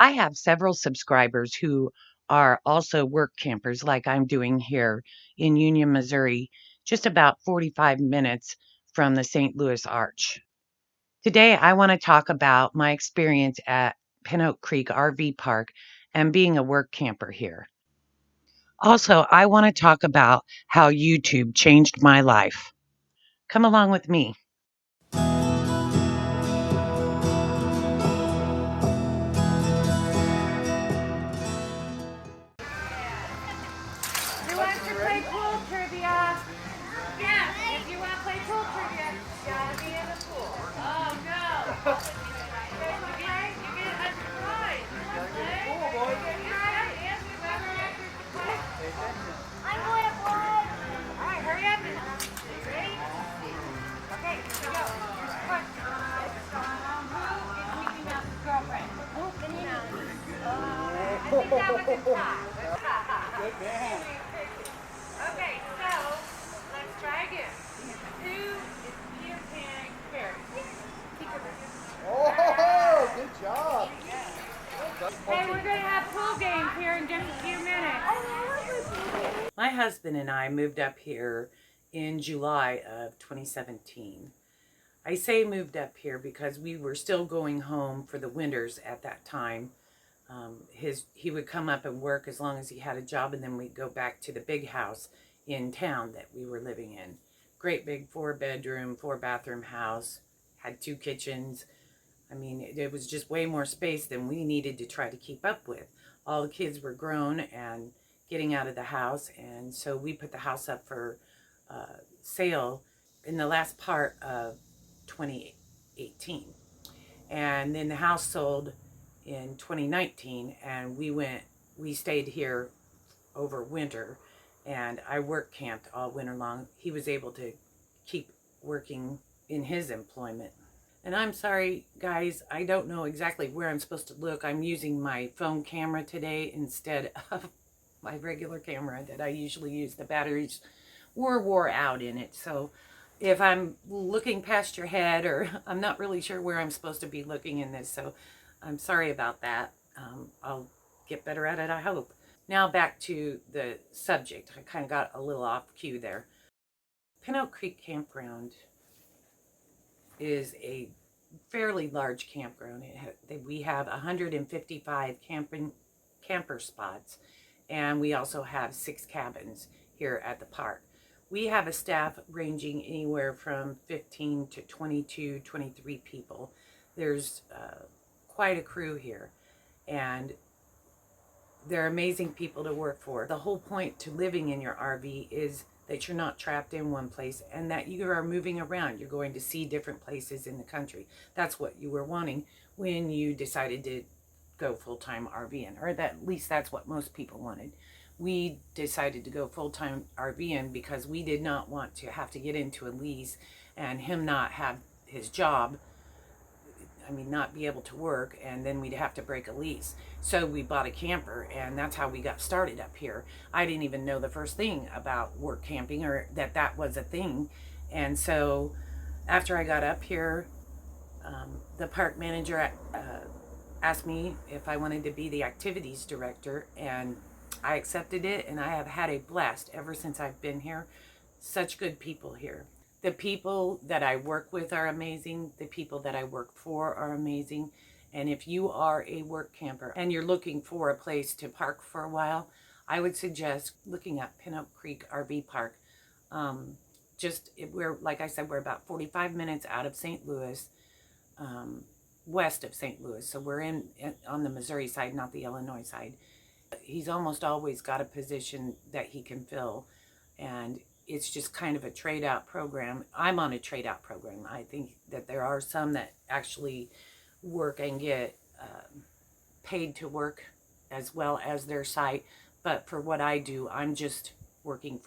I have several subscribers who are also work campers, like I'm doing here in Union, Missouri, just about 45 minutes from the St. Louis Arch. Today, I want to talk about my experience at Pin Oak Creek RV Park and being a work camper here. Also, I want to talk about how YouTube changed my life. Come along with me. Who wants to play pool trivia? Yes, if you want to play pool trivia, you gotta be in the pool. Oh no. You guys wanna play? You get a prize. You wanna play? You get a prize and whoever answers the question. I'm going to play. Alright, hurry up. Ready? Okay, here we go. Here's the question. Who is Mickey Mouse's girlfriend? Minnie Mouse. I think that was a tie. Good man. Okay, so let's try again. Who is Peter Pan's fairy? Oh, good job. Hey, we're going to have pool games here in just a few minutes. My husband and I moved up here in July of 2017. I say moved up here because we were still going home for the winters at that time. He would come up and work as long as he had a job, and then we'd go back to the big house in town that we were living in. Great big 4-bedroom, 4-bathroom house, had 2 kitchens. I mean, it was just way more space than we needed to try to keep up with. All the kids were grown and getting out of the house, and so we put the house up for sale in the last part of 2018. And then the house sold in 2019, and we stayed here over winter, and I work camped all winter long. He was able to keep working in his employment. And I'm sorry, guys, I don't know exactly where I'm supposed to look. I'm using my phone camera today instead of my regular camera that I usually use. The batteries were wore out in it, so if I'm looking past your head, or I'm not really sure where I'm supposed to be looking in this, so I'm sorry about that. I'll get better at it, I hope. Now back to the subject. I kind of got a little off cue there. Pin Oak Creek Campground is a fairly large campground. We have 155 camper spots, and we also have 6 cabins here at the park. We have a staff ranging anywhere from 15 to 22, 23 people. There's quite a crew here, and they're amazing people to work for. The whole point to living in your RV is that you're not trapped in one place and that you are moving around. You're going to see different places in the country. That's what you were wanting when you decided to go full-time RVing, or at least that's what most people wanted. We decided to go full-time RVing because we did not want to have to get into a lease and him not have his job. I mean, not be able to work, and then we'd have to break a lease. So we bought a camper, and that's how we got started up here. I didn't even know the first thing about work camping, or that was a thing. And so after I got up here, the park manager asked me if I wanted to be the activities director, and I accepted it, and I have had a blast ever since I've been here. Such good people here. The people that I work with are amazing. The people that I work for are amazing. And if you are a work camper and you're looking for a place to park for a while, I would suggest looking at Pin Oak Creek RV Park. Like I said, we're about 45 minutes out of St. Louis, west of St. Louis. So we're on the Missouri side, not the Illinois side. He's almost always got a position that he can fill, and it's just kind of a trade-out program. I'm on a trade-out program. I think that there are some that actually work and get paid to work as well as their site. But for what I do, I'm just working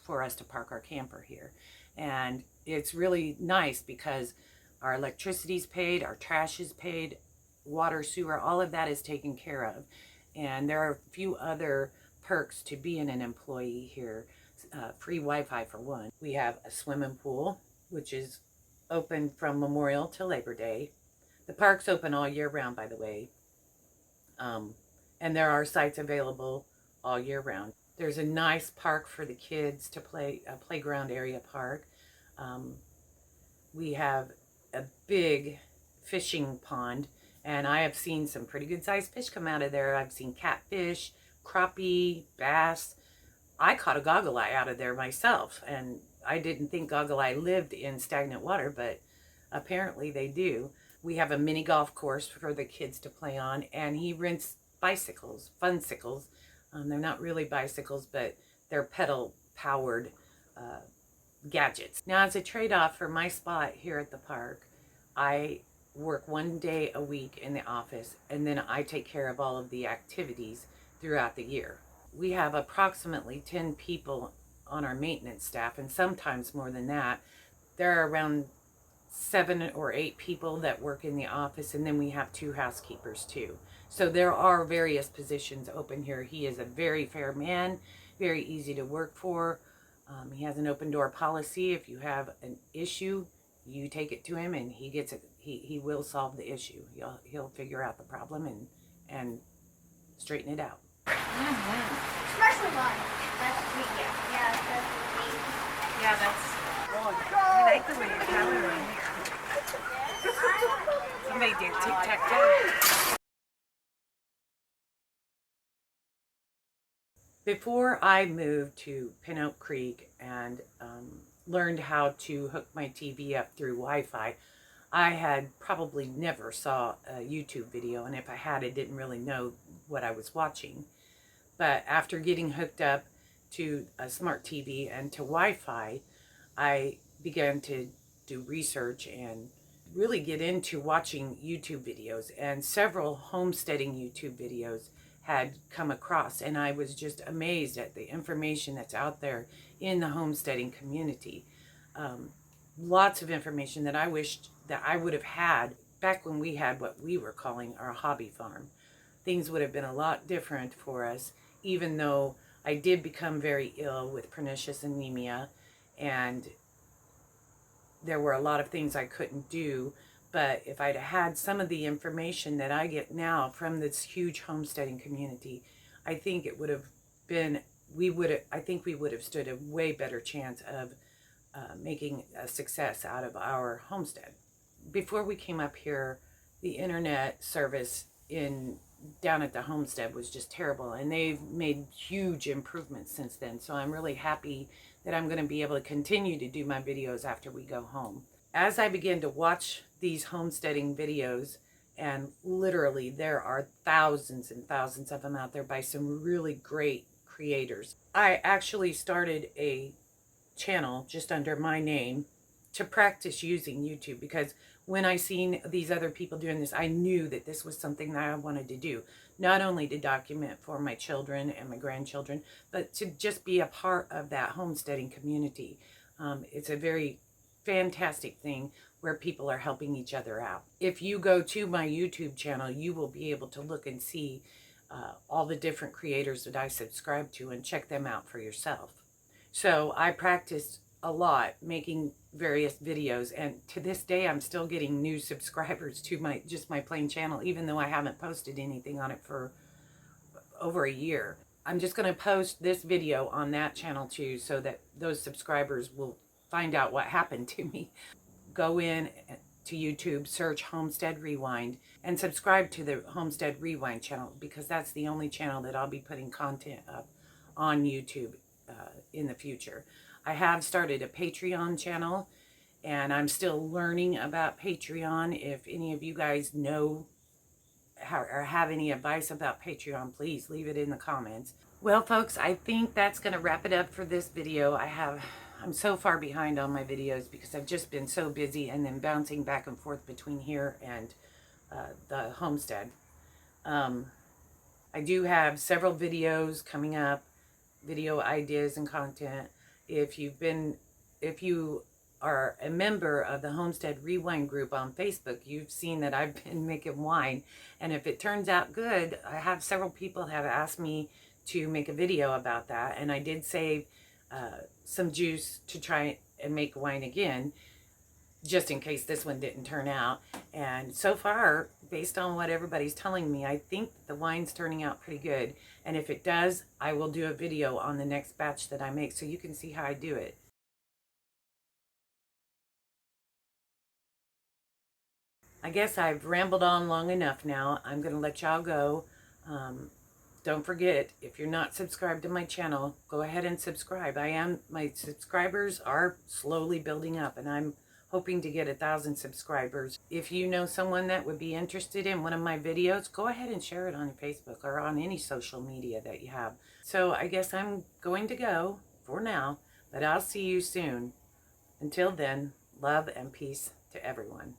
for us to park our camper here. And it's really nice because our electricity's paid, our trash is paid, water, sewer, all of that is taken care of. And there are a few other perks to being an employee here. Free Wi-Fi for one. We have a swimming pool, which is open from Memorial to Labor Day. The park's open all year round, by the way. And there are sites available all year round. There's a nice park for the kids to play, a playground area park. We have a big fishing pond, and I have seen some pretty good sized fish come out of there. I've seen catfish, crappie, bass. I caught a goggle eye out of there myself, and I didn't think goggle eye lived in stagnant water, but apparently they do. We have a mini golf course for the kids to play on, and he rents bicycles, funcycles. They're not really bicycles, but they're pedal powered gadgets. Now, as a trade-off for my spot here at the park, I work 1 day a week in the office, and then I take care of all of the activities throughout the year. We have approximately 10 people on our maintenance staff, and sometimes more than that. There are around 7 or 8 people that work in the office, and then we have 2 housekeepers too. So there are various positions open here. He is a very fair man, very easy to work for. He has an open door policy. If you have an issue, you take it to him, and he gets it. He will solve the issue. He'll figure out the problem and straighten it out. Especially mine. That's sweet. Yeah, that's sweet. Yeah, that's. Oh, I like the way you're coloring. Somebody did tic-tac-toe. Before I moved to Pin Oak Creek and learned how to hook my TV up through Wi-Fi, I had probably never saw a YouTube video, and if I had, I didn't really know what I was watching. But after getting hooked up to a smart TV and to Wi-Fi, I began to do research and really get into watching YouTube videos, and several homesteading YouTube videos had come across, and I was just amazed at the information that's out there in the homesteading community. Lots of information that I wished that I would have had back when we had what we were calling our hobby farm. Things would have been a lot different for us, even though I did become very ill with pernicious anemia, and there were a lot of things I couldn't do. But if I'd had some of the information that I get now from this huge homesteading community, I think it would have been, I think we would have stood a way better chance of making a success out of our homestead. Before we came up here, the internet service down at the homestead was just terrible, and they've made huge improvements since then. So I'm really happy that I'm going to be able to continue to do my videos after we go home. As I began to watch these homesteading videos, and literally there are thousands and thousands of them out there by some really great creators, I actually started a channel just under my name to practice using YouTube, because when I seen these other people doing this, I knew that this was something that I wanted to do, not only to document for my children and my grandchildren, but to just be a part of that homesteading community. It's a very fantastic thing where people are helping each other out. If you go to my YouTube channel, you will be able to look and see all the different creators that I subscribe to and check them out for yourself. So I practiced a lot making various videos, and to this day I'm still getting new subscribers to my plain channel, even though I haven't posted anything on it for over a year. I'm just going to post this video on that channel too, so that those subscribers will find out what happened to me. Go in to YouTube, search Homestead Rewind, and subscribe to the Homestead Rewind channel, because that's the only channel that I'll be putting content up on YouTube in the future. I have started a Patreon channel, and I'm still learning about Patreon. If any of you guys know or have any advice about Patreon, please leave it in the comments. Well, folks, I think that's going to wrap it up for this video. I'm so far behind on my videos because I've just been so busy, and then bouncing back and forth between here and the homestead. I do have several videos coming up, video ideas and content. If you are a member of the Homestead Rewind group on Facebook, you've seen that I've been making wine, and if it turns out good, I have several people have asked me to make a video about that, and I did save some juice to try and make wine again. just in case this one didn't turn out. And so far, based on what everybody's telling me, I think the wine's turning out pretty good. And if it does, I will do a video on the next batch that I make so you can see how I do it. I guess I've rambled on long enough now. I'm going to let y'all go. Don't forget, if you're not subscribed to my channel, go ahead and subscribe. My subscribers are slowly building up, and I'm hoping to get 1,000 subscribers. If you know someone that would be interested in one of my videos, go ahead and share it on Facebook or on any social media that you have. So I guess I'm going to go for now, but I'll see you soon. Until then, love and peace to everyone.